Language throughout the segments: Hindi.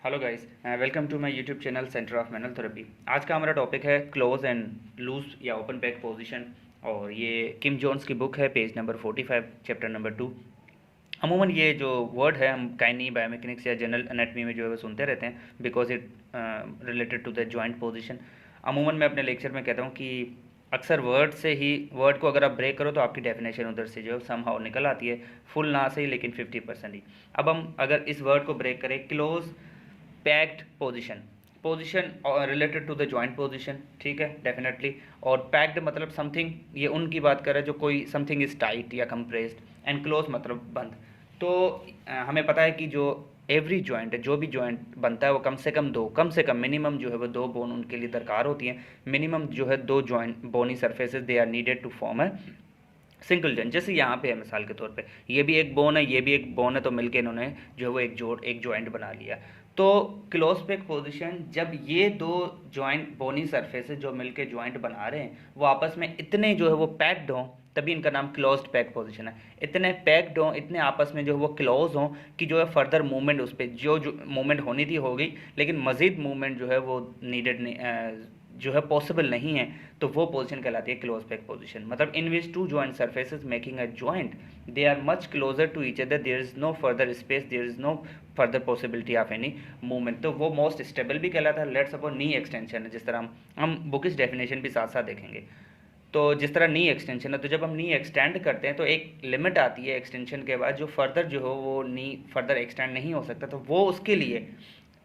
Hello guys, welcome to my YouTube channel centre of manual therapy. आज का हमारा टॉपिक है क्लोज एंड लूज या ओपन बैक पोजीशन। और ये किम जोन्स की बुक है, पेज नंबर 45, चैप्टर नंबर 2। अमूमन ये जो वर्ड है हम काइनी बायोमेकेनिक्स या जनरल एनाटमी में जो है वो सुनते रहते हैं, because it related to the joint position. अमूमन मैं अपने लेक्चर में कहता हूँ कि अक्सर वर्ड से ही, वर्ड को अगर आप ब्रेक करो तो आपकी डेफिनेशन उधर से जो समहाउ निकल आती है, फुल ना सही लेकिन 50% ही। अब हम अगर इस वर्ड को ब्रेक करें, close packed position, position related to the joint position, ठीक है, डेफिनेटली। और पैक्ड मतलब समथिंग, ये उनकी बात कर रहे हैं जो कोई समथिंग इज टाइट या कंप्रेस्ड, एंड क्लोज मतलब बंद। तो हमें पता है कि जो एवरी जॉइंट है, जो भी जॉइंट बनता है वो कम से कम मिनिमम जो है वो दो बोन उनके लिए दरकार होती हैं। मिनिमम जो है दो joint bony surfaces they are needed to form है सिंगल जॉइंट। जैसे यहाँ पे है मिसाल के तौर पे, ये भी एक बोन है, ये भी एक बोन है, तो मिलके इन्होंने जो है वो एक जॉइंट बना लिया। तो क्लोज पैक पोजीशन, जब ये दो जॉइंट बोनी सरफेसेस जो मिलके जॉइंट बना रहे हैं वो आपस में इतने जो है वो पैक्ड हों, तभी इनका नाम क्लोज्ड पैक पोजीशन है। इतने पैक्ड हों, इतने आपस में जो है वो क्लोज हों कि जो है फर्दर मूवमेंट उस पर जो मूवमेंट होनी थी हो गई, लेकिन मज़ीद मूवमेंट जो है वो नीडेड नहीं, जो है पॉसिबल नहीं है, तो वो पोजीशन कहलाती है क्लोज पैक पोजीशन। मतलब in which two joint surfaces making a joint, they are much closer to each other, there is no further space, there is no further possibility of any movement. तो वो मोस्ट स्टेबल भी कहलाता है। लेट्स सपोज नी एक्सटेंशन है, जिस तरह हम बुकिश डेफिनेशन भी साथ साथ देखेंगे। तो जिस तरह नी एक्सटेंशन है, तो जब हम नी एक्सटेंड करते हैं तो एक लिमिट आती है एक्सटेंशन के बाद, जो फर्दर जो हो वो नी फर्दर एक्सटेंड नहीं हो सकता, तो वो उसके लिए,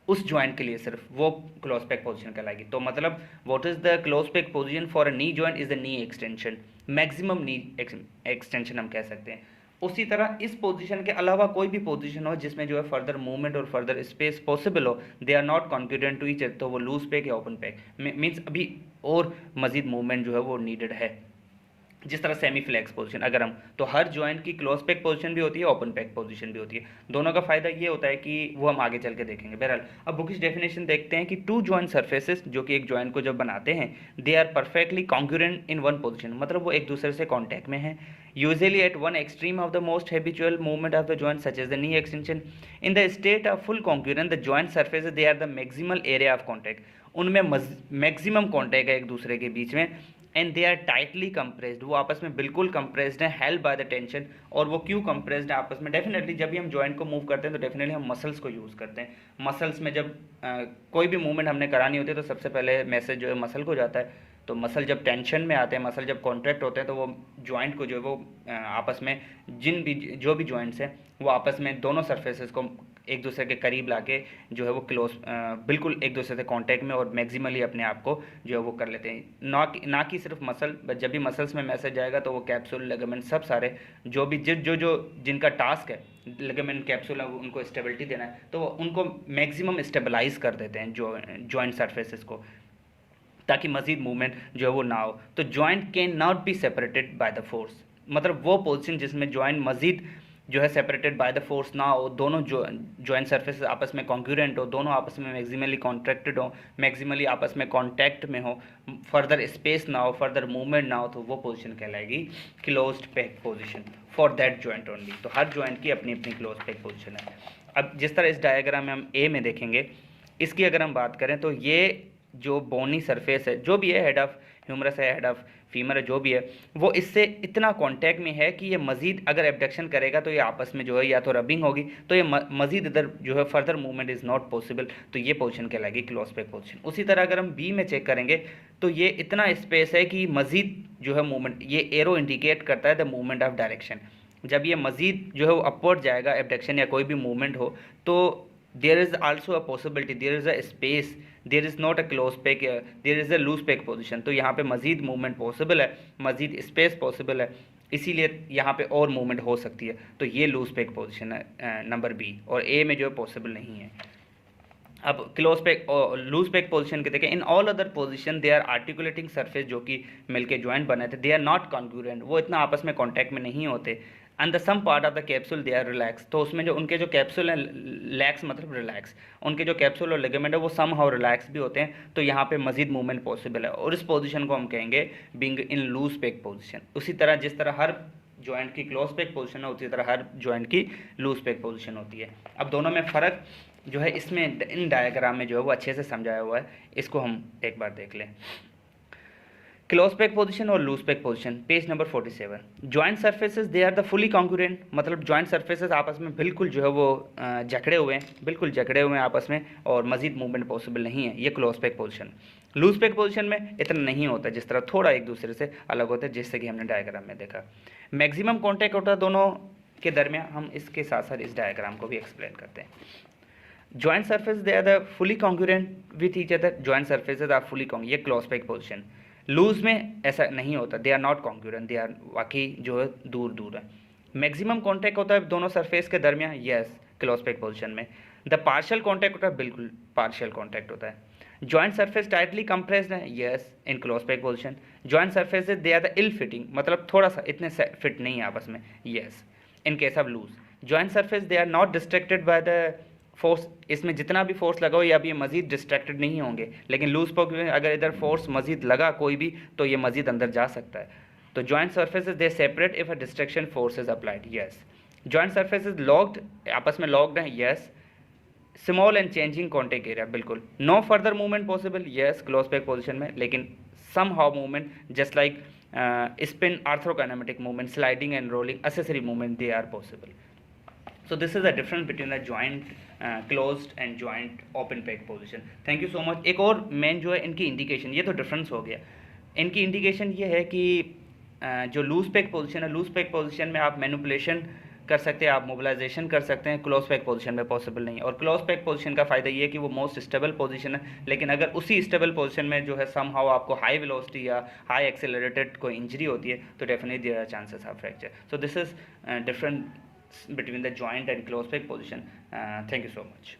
उस जॉइंट के लिए सिर्फ वो क्लोज पैक पोजीशन कहलाएगी। तो मतलब what is the close pack position for a knee joint is the knee extension, maximum knee extension हम कह सकते हैं। उसी तरह इस पोजीशन के अलावा कोई भी पोजीशन हो जिसमें जो है फर्दर मूवमेंट और फर्दर स्पेस पॉसिबल हो, they are not concurrent to each other, तो वो लूज पैक या ओपन पैक मीन्स अभी और मजीद मूवमेंट जो है वो नीडेड है। जिस तरह सेमी फ्लेक्स पोजीशन अगर हम, तो हर जॉइंट की क्लोज पैक पोजीशन भी होती है, ओपन पैक पोजीशन भी होती है। दोनों का फायदा ये होता है कि वो हम आगे चल के देखेंगे। बहरहाल अब बुकिश डेफिनेशन देखते हैं कि टू जॉइंट सर्फेसेस जो कि एक जॉइंट को जब बनाते हैं, they are perfectly congruent in one position, मतलब वो एक दूसरे से कॉन्टैक्ट में है, usually at one extreme of the most habitual movement of the joint such as the knee extension. In the state of full congruence the joint surfaces they are the maximal area of contact, उनमें मैक्सिमम कॉन्टैक्ट है एक दूसरे के बीच में। And they are tightly compressed, वो आपस में बिल्कुल कंप्रेस्ड है, हेल्ड बाय द टेंशन। और वो क्यों कंप्रेस्ड है आपस में? डेफिनेटली जब भी हम जॉइंट को मूव करते हैं तो डेफिनेटली हम मसल्स को यूज़ करते हैं। मसल्स में जब कोई भी मूवमेंट हमने करानी होती है तो सबसे पहले मैसेज जो है मसल को जाता है। तो मसल जब टेंशन में आते हैं, मसल जब कॉन्ट्रैक्ट होते हैं, तो वो जॉइंट को जो है वो आपस में जो भी जॉइंट्स हैं वो आपस में दोनों सर्फेसेस को एक दूसरे के करीब लाके जो है वो क्लोज, बिल्कुल एक दूसरे से कांटेक्ट में और मैक्सिमली अपने आप को जो है वो कर लेते हैं। ना कि सिर्फ मसल, जब भी मसल्स में मैसेज जाएगा तो वो कैप्सूल, लिगामेंट, सब सारे जो भी जिनका टास्क है लिगामेंट, कैप्सूल, उनको स्टेबिलिटी देना है, तो वो उनको मैक्सिमम स्टेबलाइज कर देते हैं जो जॉइंट सर्फेसेस को, ताकि मजीद मूवमेंट जो है वो ना हो। तो joint can not be separated by the force, मतलब वो पोजीशन जिसमें जॉइंट मजीद जो है सेपरेटेड बाय द फोर्स ना हो, दोनों जो जॉइंट सर्फेस आपस में कॉन्क्यूरेंट हो, दोनों आपस में मैक्सिमली कॉन्ट्रैक्टेड हो, मैक्सिमली आपस में कॉन्टैक्ट में हो, फर्दर स्पेस ना हो, फर्दर मूवमेंट ना हो, तो वो पोजीशन कहलाएगी closed pack position for that joint only. तो हर जॉइंट की अपनी अपनी क्लोज पैक पोजीशन है। अब जिस तरह इस डायग्राम में हम ए में देखेंगे, इसकी अगर हम बात करें तो ये जो बोनी सरफेस है, जो भी है, हेड ऑफ ह्यूमरस है, हेड ऑफ फीमर है, जो भी है, वो इससे इतना कांटेक्ट में है कि ये मजीद अगर एबडक्शन करेगा तो ये आपस में जो है या तो रबिंग होगी, तो ये मजीद इधर जो है further movement is not possible, तो ये पोजीशन कहलाएगी क्लोज पैक पोजीशन। उसी तरह अगर हम बी में चेक करेंगे तो ये इतना स्पेस है कि मजीद जो है मूवमेंट, ये एरो इंडिकेट करता है द मूवमेंट ऑफ डायरेक्शन। जब ये मजीद जो है वो अपवर्ड जाएगा, एबडक्शन या कोई भी मूवमेंट हो, तो there is also a possibility, there is a space, there is not a close pack, there is a loose pack position। तो यहाँ पे मज़ीद मूवमेंट पॉसिबल है, मज़ीद स्पेस पॉसिबल है, इसीलिए यहाँ पे और मूवमेंट हो सकती है। तो ये लूज पैक पोजीशन है नंबर बी, और ए में जो है पॉसिबल नहीं है। अब क्लोज पैक और लूज पैक पोजीशन के देखें, in all other position they are articulating surface जो कि मिलके ज्वाइंट बने थे, दे आर नॉट कॉन्ग्रुएंट, वो इतना आपस में कॉन्टैक्ट में नहीं होते। And the some part of the capsule they are relax, तो उसमें जो उनके जो कैप्सूल हैं, लैक्स मतलब रिलैक्स, उनके जो कैप्सूल और लिगामेंट है वो सम हाउ रिलैक्स भी होते हैं, तो यहाँ पे मजीद मूवमेंट पॉसिबल है, और इस पोजीशन को हम कहेंगे being in loose pack position. उसी तरह जिस तरह हर जॉइंट की क्लोज पैक पोजीशन है, उसी तरह हर जॉइंट की लूज पैक पोजीशन होती है। अब दोनों में फ़र्क जो है इसमें इन डायग्राम में जो है वो अच्छे से समझाया हुआ है, इसको हम एक बार देख लें। क्लोज पैक पोजीशन और loose pack position, page number 47। Joint surfaces they are the fully congruent, मतलब जॉइंट सर्फेसेस आपस में बिल्कुल जो है वो जकड़े हुए हैं, बिल्कुल जकड़े हुए हैं आपस में, और मजीद मूवमेंट पॉसिबल नहीं है, ये close pack position. Loose pack position में इतना नहीं होता, जिस तरह थोड़ा एक दूसरे से अलग होता है, जैसे कि हमने डायग्राम में देखा। मैक्सिमम कॉन्टैक्ट होता है दोनों के दरमियान। हम इसके साथ साथ इस डायग्राम को भी एक्सप्लेन करते हैं। Joint surface they are the fully congruent with each other, joint surfaces are fully ये क्लोज पैक पोजीशन। लूज में ऐसा नहीं होता, they are not congruent, they are वाकई जो है दूर दूर है। मैक्सिमम कॉन्टैक्ट होता है दोनों सरफेस के दरमियान, यस क्लोज पैक पोजीशन में। द पार्शियल कॉन्टैक्ट होता है, बिल्कुल पार्शियल कॉन्टैक्ट होता है। जॉइंट सरफेस टाइटली कंप्रेस्ड है, yes in close pack position. Joint surfaces they are the ill fitting, मतलब थोड़ा सा इतने फिट नहीं है आपस में, yes in case of loose. Joint surface they are not distracted by the force, इसमें जितना भी फोर्स लगा हो ये अब ये मजीद डिस्ट्रैक्टेड नहीं होंगे, लेकिन लूज पैक में अगर इधर फोर्स मजीद लगा कोई भी तो ये मजीद अंदर जा सकता है। तो joint surfaces they separate if a distraction force is applied, yes. Joint surfaces locked, आपस में लॉक्ड हैं, yes. Small and changing contact area, बिल्कुल। No further movement possible, yes close pack position में, लेकिन somehow movement just like spin, arthrokinematic movement, sliding and rolling, accessory movement, they are possible. So this is the difference between the joint closed and joint open peg position. Thank you so much. एक और मेन जो है इनकी इंडिकेशन, ये तो डिफरेंस हो गया, इनकी इंडिकेशन ये है कि जो लूज पैक पोजीशन है, लूज पैक पोजीशन में आप मैनिपुलेशन कर सकते हैं, आप मोबिलाइजेशन कर सकते हैं, क्लोज पैक पोजीशन में पॉसिबल नहीं। और क्लोज पैक पोजीशन का फ़ायदा ये है कि वो मोस्ट स्टेबल पोजीशन है, लेकिन अगर उसी स्टेबल पोजीशन में जो है समहाउ आपको हाई वेलोसिटी या हाई एक्सेलरेटेड कोई इंजरी होती है तो definitely there are chances of fracture. So this is different between the joint and closed peg position. Thank you so much.